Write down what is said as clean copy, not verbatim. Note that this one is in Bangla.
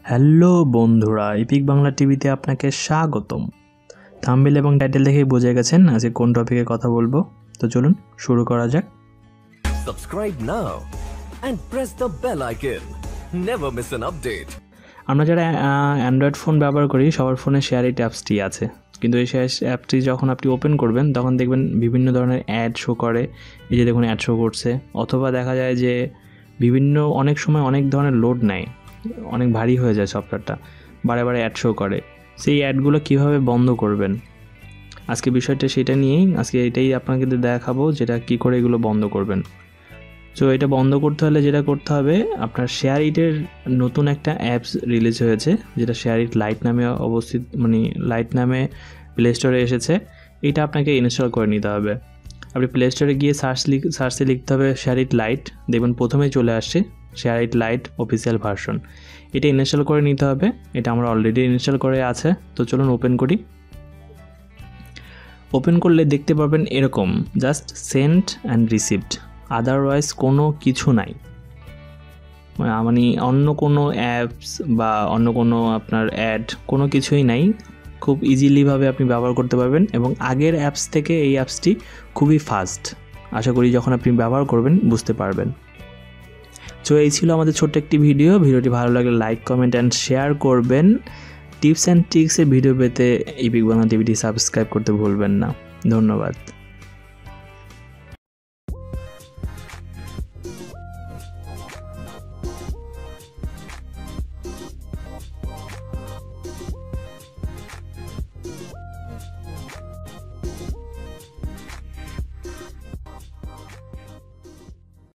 হ্যালো বন্ধুরা, এপিক বাংলা টিভিতে আপনাকে স্বাগতম। থাম্বনেল এবং টাইটেল দেখেই বুঝে গেছেন আজকে কোন টপিকে কথা বলবো। তো চলুন শুরু করা যাক। Subscribe now and press the bell icon. Never miss an update. আমরা যারা অ্যান্ড্রয়েড ফোন ব্যবহার করি সবার ফোনে শেয়ারইট অ্যাপসটি আছে, কিন্তু এই অ্যাপটি যখন আপনি ওপেন করবেন তখন দেখবেন বিভিন্ন ধরনের অ্যাড শো করে। এই যে দেখুন অ্যাড শো করছে, অথবা দেখা যায় যে অনেক সময় অনেক ধরনের লোড নেয়, অনেক ভারী হয়ে যায় সফটওয়্যারটা, বারে বারে অ্যাড শো করে। সেই অ্যাডগুলো কীভাবে বন্ধ করবেন, আজকে বিষয়টা সেটা নিয়েই আজকে এটাই আপনাকে দেখাবো, যেটা কী করে এগুলো বন্ধ করবেন। তো এটা বন্ধ করতে হলে যেটা করতে হবে, আপনার শেয়ারইটের নতুন একটা অ্যাপস রিলিজ হয়েছে যেটা শেয়ারইট লাইট নামে অবস্থিত, লাইট নামে প্লে স্টোরে এসেছে। এটা আপনাকে ইনস্টল করে নিতে হবে। আপনি প্লে স্টোরে গিয়ে সার্চে লিখতে হবে শেয়ারইট লাইট, দেখবেন প্রথমেই চলে আসছে শেয়ারইট লাইট অফিসিয়াল ভার্সন। এটা ইনস্টল করে নিতে হবে। এটা আমরা অলরেডি ইনস্টল করে আছে। তো চলুন ওপেন করি। ওপেন করলে দেখতে পাবেন এরকম just send and received, otherwise কোনো কিছু নাই। অন্য কোনো অ্যাপস বা অন্য কোনো আপনার অ্যাড কোনো কিছুই নাই। খুব ইজিলিভাবে আপনি ব্যবহার করতে পারবেন এবং আগের অ্যাপস থেকে এই অ্যাপসটি খুবই ফাস্ট। আশা করি যখন আপনি ব্যবহার করবেন বুঝতে পারবেন। তো এই ছিল আমাদের ছোট্ট একটি ভিডিওটি ভালো লাগলে লাইক, কমেন্ট অ্যান্ড শেয়ার করবেন। টিপস অ্যান্ড ট্রিক্সের ভিডিও পেতে এপিক বাংলা টিভিটি সাবস্ক্রাইব করতে ভুলবেন না। ধন্যবাদ।